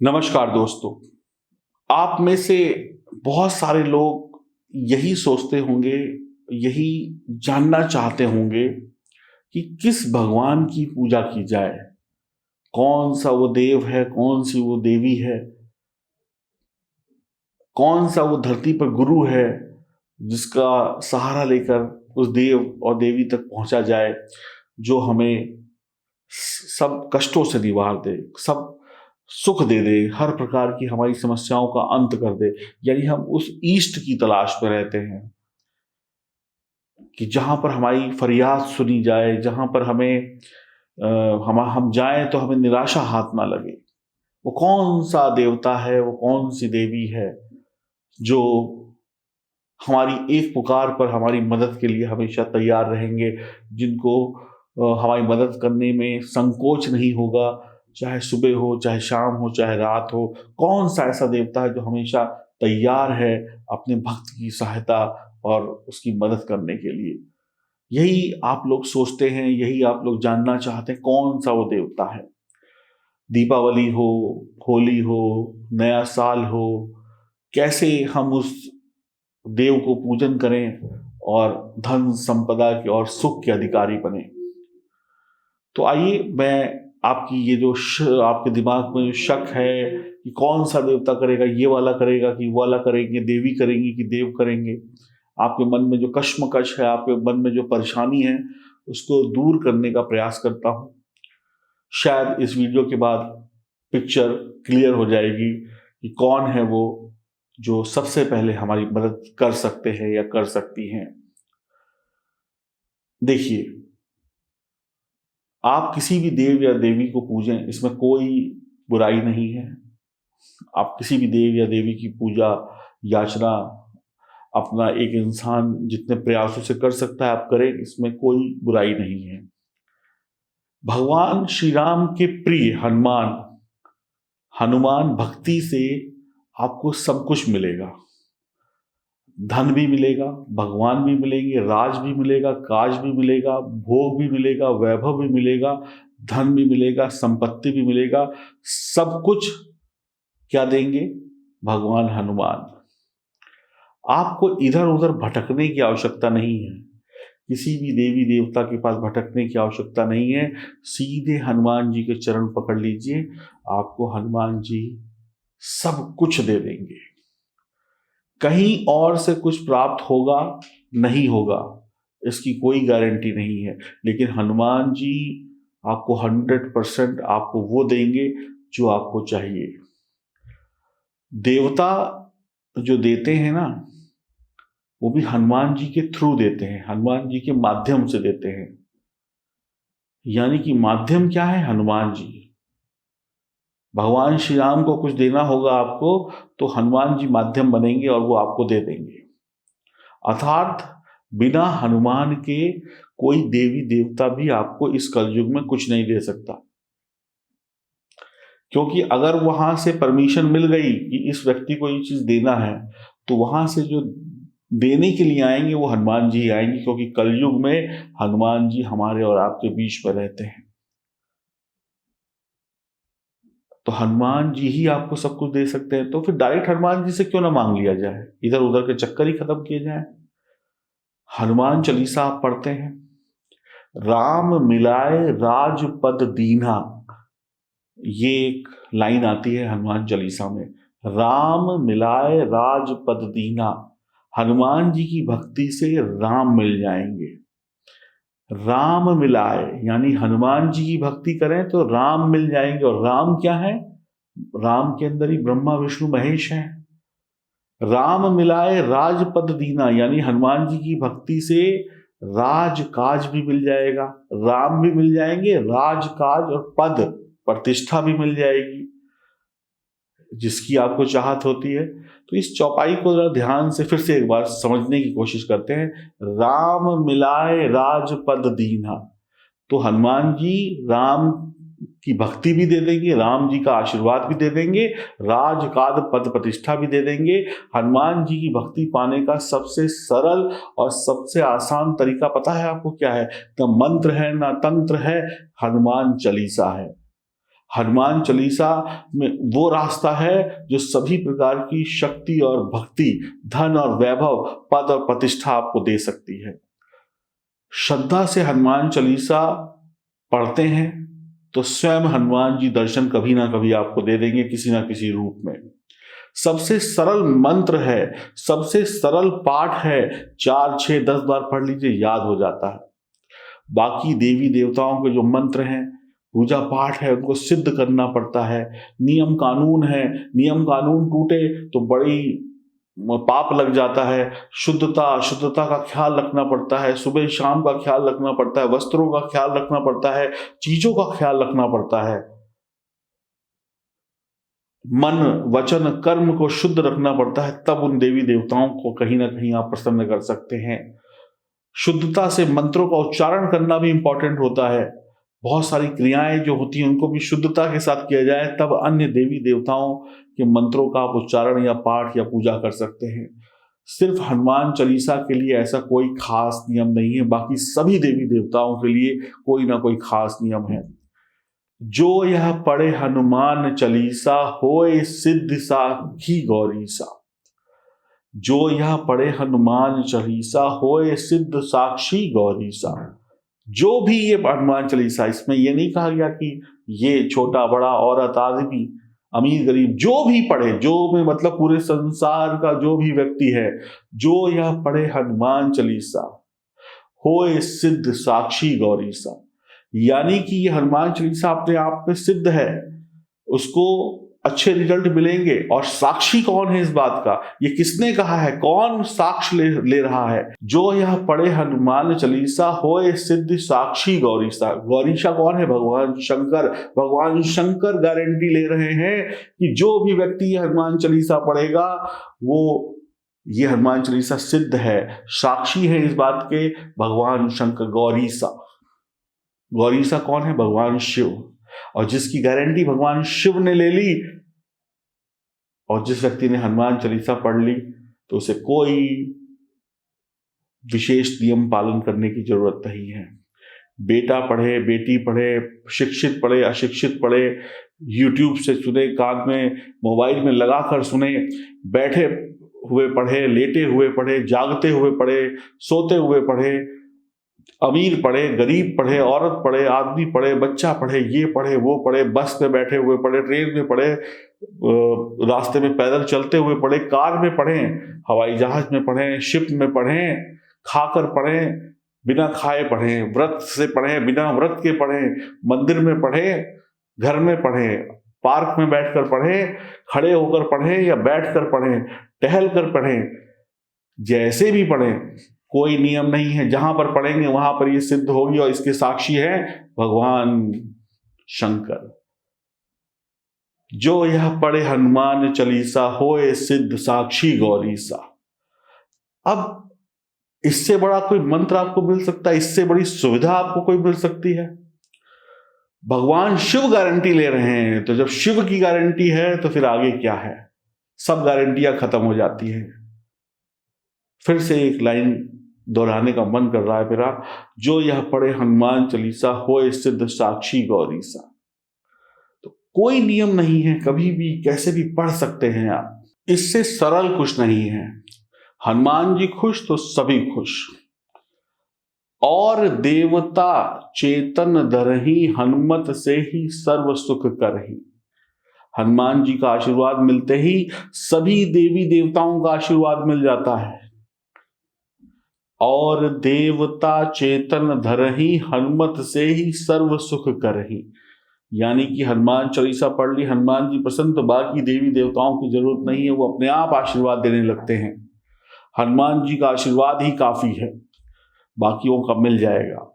नमस्कार दोस्तों। आप में से बहुत सारे लोग यही सोचते होंगे, यही जानना चाहते होंगे कि किस भगवान की पूजा की जाए, कौन सा वो देव है, कौन सी वो देवी है, कौन सा वो धरती पर गुरु है जिसका सहारा लेकर उस देव और देवी तक पहुंचा जाए, जो हमें सब कष्टों से निवार दे, सब सुख दे दे, हर प्रकार की हमारी समस्याओं का अंत कर दे। यानी हम उस ईष्ट की तलाश में रहते हैं कि जहां पर हमारी फरियाद सुनी जाए, जहां पर हम जाएं तो हमें निराशा हाथ ना लगे। वो कौन सा देवता है, वो कौन सी देवी है जो हमारी एक पुकार पर हमारी मदद के लिए हमेशा तैयार रहेंगे, जिनको हमारी मदद करने में संकोच नहीं होगा, चाहे सुबह हो, चाहे शाम हो, चाहे रात हो। कौन सा ऐसा देवता है जो हमेशा तैयार है अपने भक्त की सहायता और उसकी मदद करने के लिए। यही आप लोग सोचते हैं, यही आप लोग जानना चाहते हैं, कौन सा वो देवता है। दीपावली हो, होली हो, नया साल हो, कैसे हम उस देव को पूजन करें और धन संपदा के और सुख के अधिकारी बने। तो आइए, मैं आपकी ये जो आपके दिमाग में जो शक है कि कौन सा देवता करेगा, ये वाला करेगा कि वो वाला करेंगे, देवी करेंगी कि देव करेंगे, आपके मन में जो कश्मकश है, आपके मन में जो परेशानी है, उसको दूर करने का प्रयास करता हूं। शायद इस वीडियो के बाद पिक्चर क्लियर हो जाएगी कि कौन है वो जो सबसे पहले हमारी मदद कर सकते हैं या कर सकती हैं। देखिए, आप किसी भी देव या देवी को पूजें, इसमें कोई बुराई नहीं है। आप किसी भी देव या देवी की पूजा याचना अपना एक इंसान जितने प्रयासों से कर सकता है आप करें, इसमें कोई बुराई नहीं है। भगवान श्री राम के प्रिय हनुमान भक्ति से आपको सब कुछ मिलेगा। धन भी मिलेगा, भगवान भी मिलेंगे, राज भी मिलेगा, काज भी मिलेगा, भोग भी मिलेगा, वैभव भी मिलेगा, धन भी मिलेगा, संपत्ति भी मिलेगा। सब कुछ क्या देंगे? भगवान हनुमान। आपको इधर उधर भटकने की आवश्यकता नहीं है, किसी भी देवी देवता के पास भटकने की आवश्यकता नहीं है। सीधे हनुमान जी के चरण पकड़ लीजिए, आपको हनुमान जी सब कुछ दे देंगे। कहीं और से कुछ प्राप्त होगा नहीं होगा, इसकी कोई गारंटी नहीं है, लेकिन हनुमान जी आपको 100% आपको वो देंगे जो आपको चाहिए। देवता जो देते हैं ना, वो भी हनुमान जी के थ्रू देते हैं, हनुमान जी के माध्यम से देते हैं। यानी कि माध्यम क्या है? हनुमान जी। भगवान श्री राम को कुछ देना होगा आपको, तो हनुमान जी माध्यम बनेंगे और वो आपको दे देंगे। अर्थात बिना हनुमान के कोई देवी देवता भी आपको इस कलयुग में कुछ नहीं दे सकता। क्योंकि अगर वहां से परमिशन मिल गई कि इस व्यक्ति को ये चीज देना है, तो वहां से जो देने के लिए आएंगे वो हनुमान जी आएंगे, क्योंकि कलयुग में हनुमान जी हमारे और आपके बीच में रहते हैं। तो हनुमान जी ही आपको सब कुछ दे सकते हैं, तो फिर डायरेक्ट हनुमान जी से क्यों ना मांग लिया जाए, इधर उधर के चक्कर ही खत्म किए जाए। हनुमान चालीसा आप पढ़ते हैं, राम मिलाए राजपद दीन्हा, ये एक लाइन आती है हनुमान चालीसा में। राम मिलाए राजपद दीन्हा, हनुमान जी की भक्ति से राम मिल जाएंगे। राम मिलाए यानी हनुमान जी की भक्ति करें तो राम मिल जाएंगे। और राम क्या है? राम के अंदर ही ब्रह्मा विष्णु महेश है। राम मिलाए राजपद दीना यानी हनुमान जी की भक्ति से राज काज भी मिल जाएगा, राम भी मिल जाएंगे, राज काज और पद प्रतिष्ठा भी मिल जाएगी, जिसकी आपको चाहत होती है। तो इस चौपाई को जरा ध्यान से फिर से एक बार समझने की कोशिश करते हैं। राम मिलाए राजपद दीन्हा, तो हनुमान जी राम की भक्ति भी दे देंगे, राम जी का आशीर्वाद भी दे देंगे, राजकाज पद प्रतिष्ठा भी दे देंगे। हनुमान जी की भक्ति पाने का सबसे सरल और सबसे आसान तरीका पता है आपको क्या है? न मंत्र है, ना तंत्र है, हनुमान चालीसा है। हनुमान चालीसा में वो रास्ता है जो सभी प्रकार की शक्ति और भक्ति, धन और वैभव, पद और प्रतिष्ठा आपको दे सकती है। श्रद्धा से हनुमान चालीसा पढ़ते हैं तो स्वयं हनुमान जी दर्शन कभी ना कभी आपको दे देंगे किसी ना किसी रूप में। सबसे सरल मंत्र है, सबसे सरल पाठ है, 4, 6, 10 बार पढ़ लीजिए, याद हो जाता है। बाकी देवी देवताओं के जो मंत्र हैं, पूजा पाठ है, उनको सिद्ध करना पड़ता है, नियम कानून है, नियम कानून टूटे तो बड़ी पाप लग जाता है। शुद्धता अशुद्धता का ख्याल रखना पड़ता है, सुबह शाम का ख्याल रखना पड़ता है, वस्त्रों का ख्याल रखना पड़ता है, चीजों का ख्याल रखना पड़ता है, मन वचन कर्म को शुद्ध रखना पड़ता है, तब उन देवी देवताओं को कहीं ना कहीं आप प्रसन्न कर सकते हैं। शुद्धता से मंत्रों का उच्चारण करना भी इंपॉर्टेंट होता है। बहुत सारी क्रियाएं जो होती हैं उनको भी शुद्धता के साथ किया जाए, तब अन्य देवी देवताओं के मंत्रों का आप उच्चारण या पाठ या पूजा कर सकते हैं। सिर्फ हनुमान चालीसा के लिए ऐसा कोई खास नियम नहीं है, बाकी सभी देवी देवताओं के लिए कोई ना कोई खास नियम है। जो यह पढ़े हनुमान चालीसा होए सिद्ध साखी गौरीसा। जो यह पढ़े हनुमान चालीसा होए सिद्ध साक्षी गौरीसा। जो भी ये हनुमान चालीसा, इसमें ये नहीं कहा गया कि ये छोटा बड़ा औरत आदमी अमीर गरीब, जो भी पढ़े, जो में मतलब पूरे संसार का जो भी व्यक्ति है, जो यह पढ़े हनुमान चालीसा होए सिद्ध साक्षी गौरीसा, यानी कि ये हनुमान चालीसा अपने आप में सिद्ध है, उसको अच्छे रिजल्ट मिलेंगे। और साक्षी कौन है इस बात का, ये किसने कहा है, कौन साक्ष्य ले रहा है। जो यह पढ़े हनुमान चालीसा होए सिद्ध साक्षी गौरीसा। गौरीशा कौन है, भगवान शंकर। भगवान शंकर गारंटी ले रहे हैं कि जो भी व्यक्ति ये हनुमान चालीसा पढ़ेगा वो ये हनुमान चालीसा सिद्ध है। साक्षी है इस बात के भगवान शंकर। गौरीसा कौन है, भगवान शिव। और जिसकी गारंटी भगवान शिव ने ले ली, और जिस व्यक्ति ने हनुमान चालीसा पढ़ ली, तो उसे कोई विशेष नियम पालन करने की जरूरत नहीं है। बेटा पढ़े, बेटी पढ़े, शिक्षित पढ़े, अशिक्षित पढ़े, यूट्यूब से सुने, कान में मोबाइल में लगाकर सुने, बैठे हुए पढ़े, लेटे हुए पढ़े, जागते हुए पढ़े, सोते हुए पढ़े, अमीर पढ़े, गरीब पढ़े, औरत पढ़े, आदमी पढ़े, बच्चा पढ़े, ये पढ़े, वो पढ़े, बस में बैठे हुए पढ़े, ट्रेन में पढ़े, रास्ते में पैदल चलते हुए पढ़े, कार में पढ़े, हवाई जहाज में पढ़े, शिप में पढ़े, खाकर पढ़े, बिना खाए पढ़े, व्रत से पढ़े, बिना व्रत के पढ़े, मंदिर में पढ़े, घर में पढ़े, पार्क में बैठकर पढ़े, खड़े होकर पढ़े या बैठकर पढ़े, टहल कर पढ़े, जैसे भी पढ़े, कोई नियम नहीं है। जहां पर पढ़ेंगे वहां पर ये सिद्ध होगी। और इसके साक्षी है भगवान शंकर। जो यह पढ़े हनुमान चालीसा होए सिद्ध साक्षी गौरीसा। अब इससे बड़ा कोई मंत्र आपको मिल सकता है, इससे बड़ी सुविधा आपको कोई मिल सकती है। भगवान शिव गारंटी ले रहे हैं, तो जब शिव की गारंटी है तो फिर आगे क्या है, सब गारंटियां खत्म हो जाती हैं। फिर से एक लाइन दोहराने का मन कर रहा है मेरा। जो यह पढ़े हनुमान चालीसा होए सिद्ध साक्षी गौरीसा। तो कोई नियम नहीं है, कभी भी कैसे भी पढ़ सकते हैं आप, इससे सरल कुछ नहीं है। हनुमान जी खुश तो सभी खुश। और देवता चेतन धरही हनुमत से ही सर्व सुख करही। हनुमान जी का आशीर्वाद मिलते ही सभी देवी देवताओं का आशीर्वाद मिल जाता है। और देवता चेतन धरही हनुमत से ही सर्व सुख करही, यानी कि हनुमान चालीसा पढ़ ली, हनुमान जी प्रसन्न, तो बाकी देवी देवताओं की जरूरत नहीं है, वो अपने आप आशीर्वाद देने लगते हैं। हनुमान जी का आशीर्वाद ही काफी है, बाकियों का मिल जाएगा।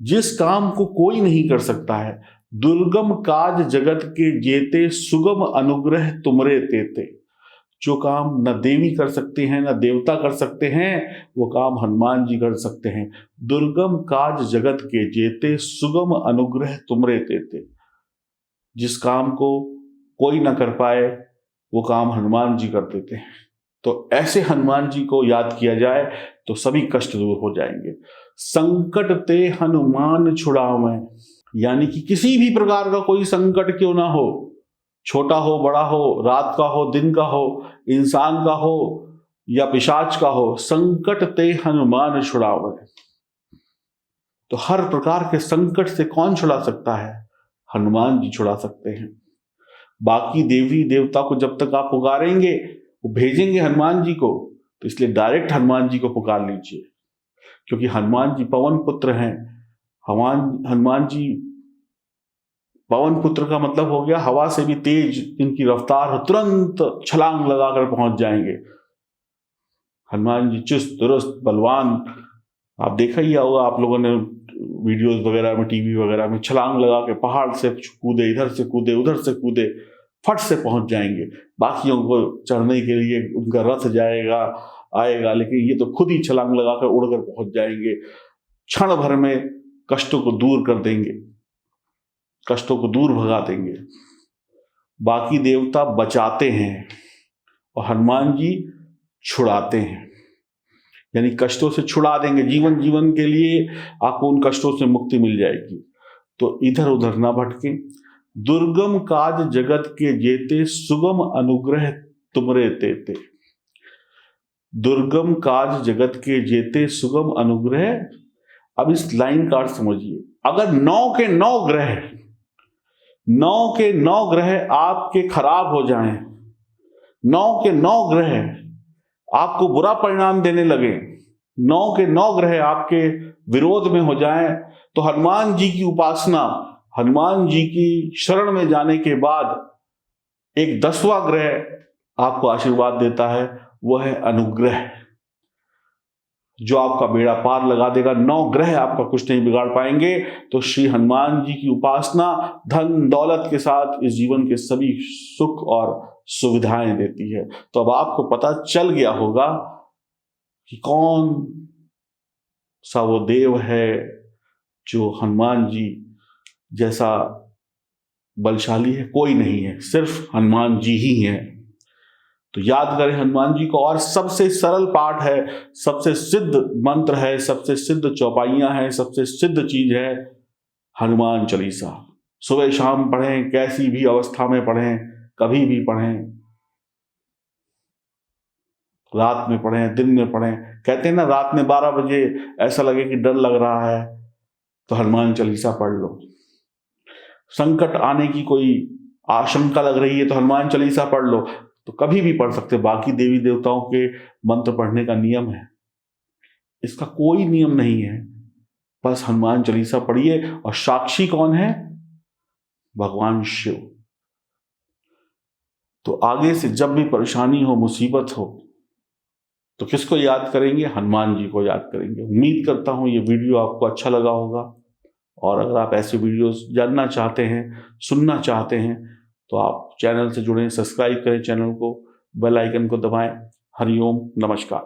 जिस काम को कोई नहीं कर सकता है, दुर्गम काज जगत के जेते, सुगम अनुग्रह तुमरे तेते। जो काम न देवी कर सकते हैं न देवता कर सकते हैं, वो काम हनुमान जी कर सकते हैं। दुर्गम काज जगत के जेते, सुगम अनुग्रह तुमरे तेते। जिस काम को कोई ना कर पाए, वो काम हनुमान जी कर देते हैं। तो ऐसे हनुमान जी को याद किया जाए तो सभी कष्ट दूर हो जाएंगे। संकट ते हनुमान छुड़ावें, यानी कि किसी भी प्रकार का कोई संकट क्यों ना हो, छोटा हो बड़ा हो, रात का हो दिन का हो, इंसान का हो या पिशाच का हो, संकट ते हनुमान छुड़ावे। तो हर प्रकार के संकट से कौन छुड़ा सकता है? हनुमान जी छुड़ा सकते हैं। बाकी देवी देवता को जब तक आप पुकारेंगे, वो भेजेंगे हनुमान जी को, तो इसलिए डायरेक्ट हनुमान जी को पुकार लीजिए, क्योंकि हनुमान जी पवन पुत्र हैं। हनुमान जी पवन पुत्र का मतलब हो गया हवा से भी तेज इनकी रफ्तार, तुरंत छलांग लगाकर पहुंच जाएंगे। हनुमान जी चुस्त दुरुस्त बलवान, आप देखा ही होगा आप लोगों ने वीडियोस वगैरह में, टीवी वगैरह में, छलांग लगा के पहाड़ से कूदे, इधर से कूदे उधर से कूदे, फट से पहुंच जाएंगे। बाकियों को चढ़ने के लिए उनका रथ जाएगा आएगा, लेकिन ये तो खुद ही छलांग लगाकर उड़कर पहुंच जाएंगे। क्षण भर में कष्टों को दूर कर देंगे, कष्टों को दूर भगा देंगे। बाकी देवता बचाते हैं और हनुमान जी छुड़ाते हैं, यानी कष्टों से छुड़ा देंगे। जीवन के लिए आपको उन कष्टों से मुक्ति मिल जाएगी। तो इधर उधर ना भटके। दुर्गम काज जगत के जेते, सुगम अनुग्रह तुमरे तेते। दुर्गम काज जगत के जेते, सुगम अनुग्रह। अब इस लाइन का अर्थ समझिए। अगर 9 के 9 ग्रह आपके खराब हो जाएं, 9 के 9 ग्रह आपको बुरा परिणाम देने लगे, 9 के 9 ग्रह आपके विरोध में हो जाएं, तो हनुमान जी की उपासना, हनुमान जी की शरण में जाने के बाद एक 10वां ग्रह आपको आशीर्वाद देता है, वह है अनुग्रह, जो आपका बेड़ा पार लगा देगा। 9 ग्रह आपका कुछ नहीं बिगाड़ पाएंगे। तो श्री हनुमान जी की उपासना धन दौलत के साथ इस जीवन के सभी सुख और सुविधाएं देती है। तो अब आपको पता चल गया होगा कि कौन सा वो देव है जो हनुमान जी जैसा बलशाली है। कोई नहीं है, सिर्फ हनुमान जी ही हैं। तो याद करें हनुमान जी को। और सबसे सरल पाठ है, सबसे सिद्ध मंत्र है, सबसे सिद्ध चौपाइयां हैं, सबसे सिद्ध चीज है हनुमान चालीसा। सुबह शाम पढ़ें, कैसी भी अवस्था में पढ़ें, कभी भी पढ़ें, रात में पढ़ें, दिन में पढ़ें। कहते हैं ना, रात में 12 बजे ऐसा लगे कि डर लग रहा है तो हनुमान चालीसा पढ़ लो। संकट आने की कोई आशंका लग रही है तो हनुमान चालीसा पढ़ लो। तो कभी भी पढ़ सकते। बाकी देवी देवताओं के मंत्र पढ़ने का नियम है, इसका कोई नियम नहीं है, बस हनुमान चालीसा पढ़िए। और साक्षी कौन है? भगवान शिव। तो आगे से जब भी परेशानी हो, मुसीबत हो, तो किसको याद करेंगे? हनुमान जी को याद करेंगे। उम्मीद करता हूं ये वीडियो आपको अच्छा लगा होगा। और अगर आप ऐसे वीडियोस जानना चाहते हैं, सुनना चाहते हैं, तो आप चैनल से जुड़ें, सब्सक्राइब करें चैनल को, बेल आइकन को दबाएं। हरिओम, नमस्कार।